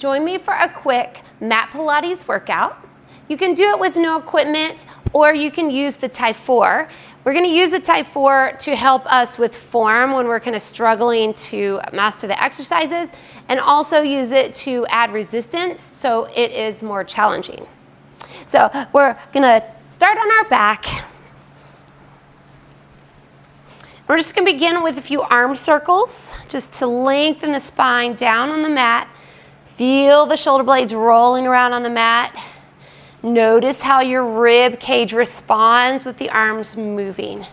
Join me for a quick Mat Pilates workout. You can do it with no equipment, or you can use the TYE4. We're going to use the TYE4 to help us with form when we're kind of struggling to master the exercises, and also use it to add resistance so it is more challenging. So we're going to start on our back. We're just going to begin with a few arm circles just to lengthen the spine down on the mat. Feel the shoulder blades rolling around on the mat. Notice how your rib cage responds with the arms moving.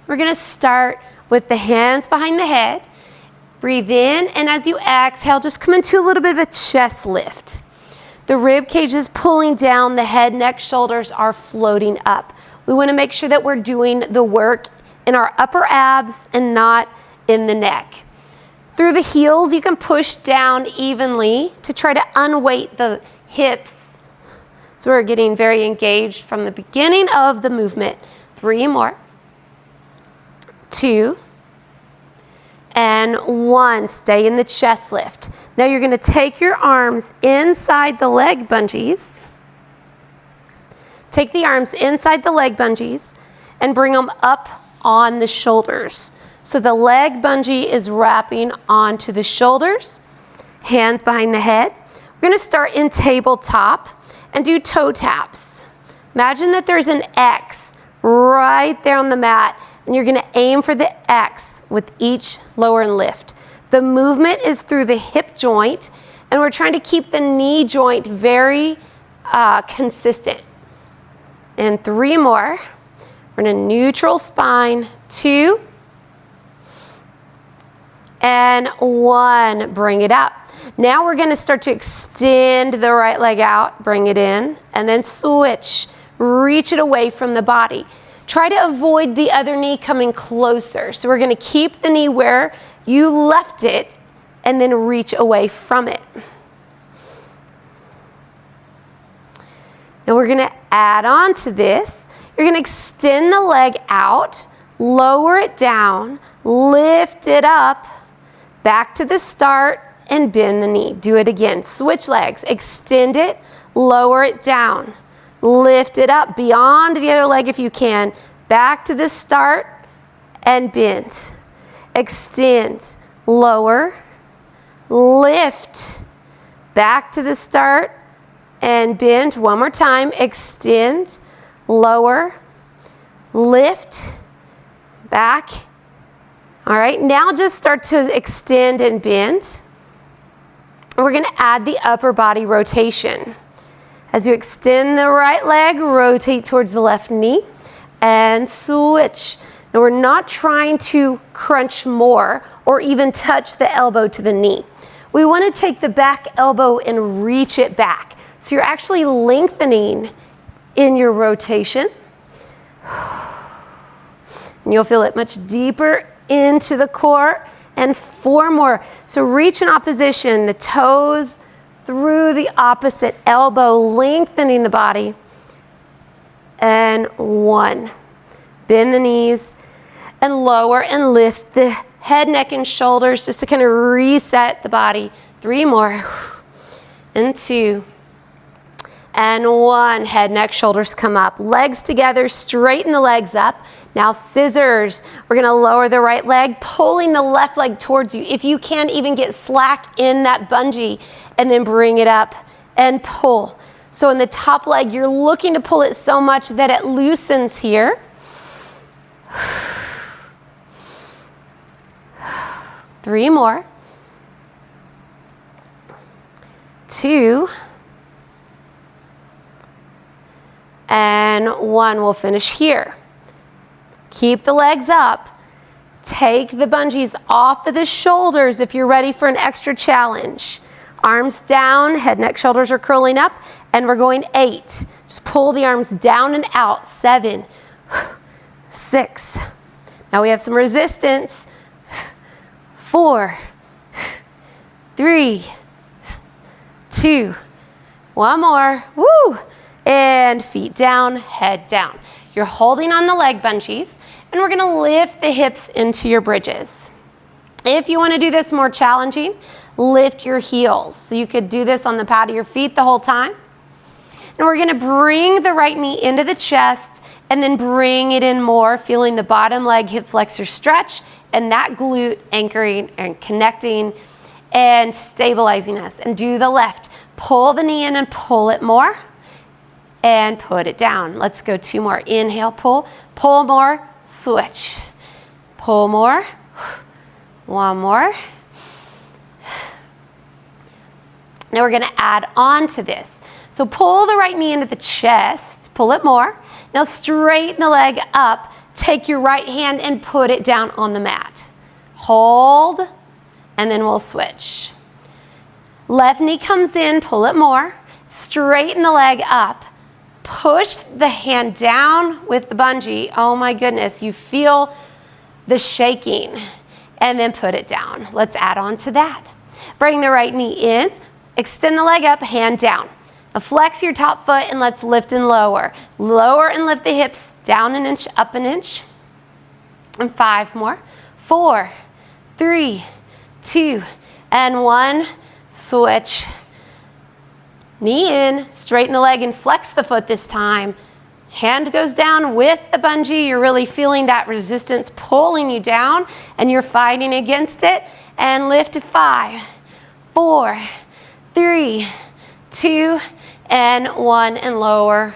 We're going to start with the hands behind the head. Breathe in, and as you exhale, just come into a little bit of a chest lift. The rib cage is pulling down, the head, neck, shoulders are floating up. We want to make sure that we're doing the work in our upper abs and not in the neck. Through the heels, you can push down evenly to try to unweight the hips. So we're getting very engaged from the beginning of the movement. 3 more. 2. And 1. Stay in the chest lift. Now you're going to take your arms inside the leg bungees. Take the arms inside the leg bungees and bring them up on the shoulders. So the leg bungee is wrapping onto the shoulders, hands behind the head. We're going to start in tabletop and do toe taps. Imagine that there's an X right there on the mat, and you're going to aim for the X with each lower and lift. The movement is through the hip joint, and we're trying to keep the knee joint very consistent. And 3 more. We're in a neutral spine. 2. And 1. Bring it up. Now we're going to start to extend the right leg out. Bring it in, and then switch. Reach it away from the body. Try to avoid the other knee coming closer. So we're going to keep the knee where you left it and then reach away from it. Now we're going to add on to this. You're going to extend the leg out, lower it down, lift it up, back to the start, and bend the knee. Do it again. Switch legs. Extend it, lower it down. Lift it up beyond the other leg if you can. Back to the start and bend. Extend, lower, lift. Back to the start and bend. One more time. Extend, lower, lift, back. All right, now just start to extend and bend. We're going to add the upper body rotation. As you extend the right leg, rotate towards the left knee and switch. Now we're not trying to crunch more or even touch the elbow to the knee. We want to take the back elbow and reach it back. So you're actually lengthening in your rotation. And you'll feel it much deeper into the core. And 4 more. So reach in opposition, the toes through the opposite elbow, lengthening the body. And 1. Bend the knees and lower and lift the head, neck, and shoulders just to kind of reset the body. 3 more. And 2. And 1. Head, neck, shoulders come up. Legs together, straighten the legs up. Now scissors. We're going to lower the right leg, pulling the left leg towards you. If you can, even get slack in that bungee, and then bring it up and pull. So in the top leg, you're looking to pull it so much that it loosens here. 3 more. 2. And 1. We'll finish here. Keep the legs up. Take the bungees off of the shoulders if you're ready for an extra challenge. Arms down, head, neck, shoulders are curling up, and we're going 8. Just pull the arms down and out. 7, 6. Now we have some resistance. 4, 3, 2. 1 more. Woo! And feet down, head down. You're holding on the leg bungees, and we're going to lift the hips into your bridges. If you want to do this more challenging, lift your heels. So you could do this on the pad of your feet the whole time. And we're going to bring the right knee into the chest and then bring it in more, feeling the bottom leg hip flexor stretch and that glute anchoring and connecting and stabilizing us. And do the left. Pull the knee in and pull it more and put it down. Let's go 2 more. Inhale, pull. Pull more, switch. Pull more. 1 more. Now we're going to add on to this. So pull the right knee into the chest, pull it more. Now straighten the leg up, take your right hand and put it down on the mat. Hold, and then we'll switch. Left knee comes in, pull it more. Straighten the leg up. Push the hand down with the bungee. Oh my goodness, you feel the shaking. And then put it down. Let's add on to that. Bring the right knee in, extend the leg up, hand down. Now flex your top foot and let's lift and lower. Lower and lift the hips down an inch, up an inch. And 5 more. 4, 3, 2, and 1. Switch. Knee in, straighten the leg and flex the foot this time. Hand goes down with the bungee. You're really feeling that resistance pulling you down and you're fighting against it. And lift to 5, 4, 3, 2, and 1, and lower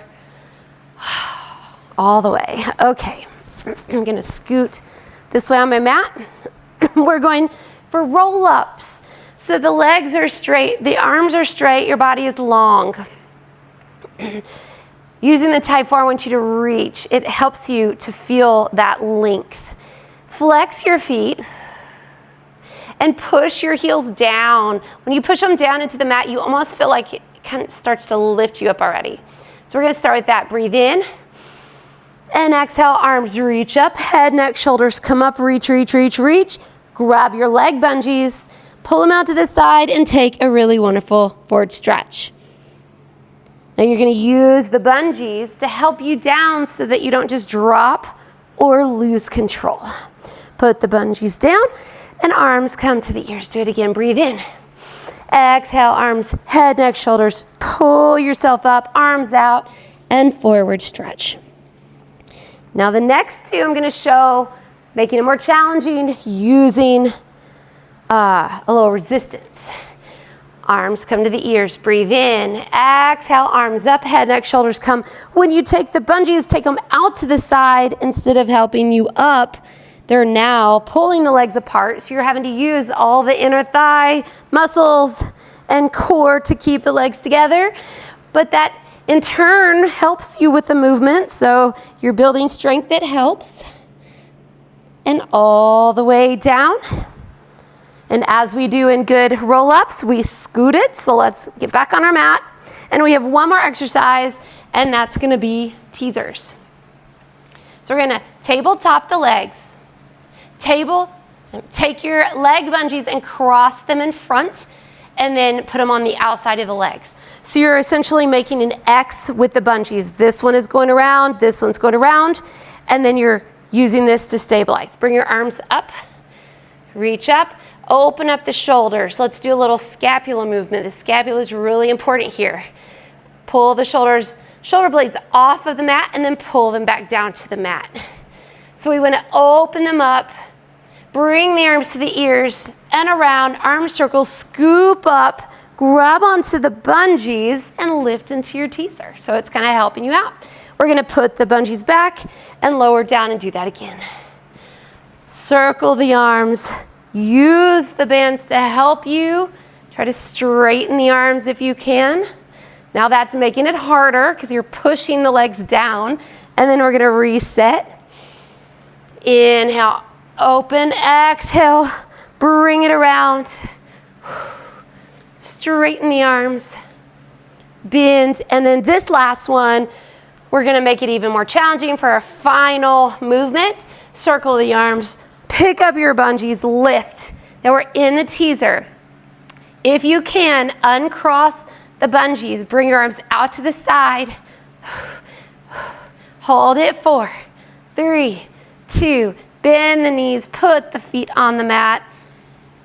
all the way. Okay, I'm gonna scoot this way on my mat. We're going for roll-ups. So the legs are straight, the arms are straight, your body is long. Using the TYE4, I want you to reach. It helps you to feel that length. Flex your feet and push your heels down. When you push them down into the mat, you almost feel like it kind of starts to lift you up already. So we're gonna start with that. Breathe in and exhale, arms reach up, head, neck, shoulders come up, reach, reach, reach, reach. Grab your leg bungees, pull them out to the side and take a really wonderful forward stretch. Now you're going to use the bungees to help you down so that you don't just drop or lose control. Put the bungees down and arms come to the ears. Do it again. Breathe in. Exhale, arms, head, neck, shoulders. Pull yourself up, arms out, and forward stretch. Now the next 2 I'm going to show making it more challenging using a little resistance. Arms come to the ears, breathe in, exhale, arms up, head, neck, shoulders come. When you take the bungees, take them out to the side instead of helping you up. They're now pulling the legs apart, so you're having to use all the inner thigh muscles and core to keep the legs together. But that in turn helps you with the movement, so you're building strength that helps. And all the way down. And as we do in good roll-ups, we scoot it. So let's get back on our mat. And we have 1 more exercise, and that's gonna be teasers. So we're gonna tabletop the legs. Take your leg bungees and cross them in front, and then put them on the outside of the legs. So you're essentially making an X with the bungees. This one is going around, this one's going around, and then you're using this to stabilize. Bring your arms up, reach up. Open up the shoulders. Let's do a little scapula movement. The scapula is really important here. Pull the shoulder blades off of the mat and then pull them back down to the mat. So we want to open them up, bring the arms to the ears and around, arm circles, scoop up, grab onto the bungees and lift into your teaser. So it's kind of helping you out. We're going to put the bungees back and lower down and do that again. Circle the arms. Use the bands to help you. Try to straighten the arms if you can. Now that's making it harder because you're pushing the legs down. And then we're going to reset. Inhale, open, exhale, bring it around. Straighten the arms, bend. And then this last one, we're going to make it even more challenging for our final movement. Circle the arms. Pick up your bungees, lift. Now we're in the teaser. If you can, uncross the bungees, bring your arms out to the side. Hold it, 4, 3, 2, bend the knees, put the feet on the mat.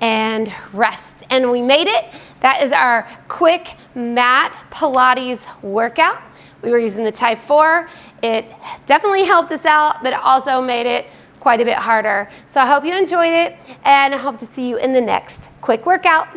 and rest. And we made it. That is our quick Mat Pilates workout. We were using the TYE4. It definitely helped us out, but it also made it quite a bit harder. So I hope you enjoyed it, and I hope to see you in the next quick workout.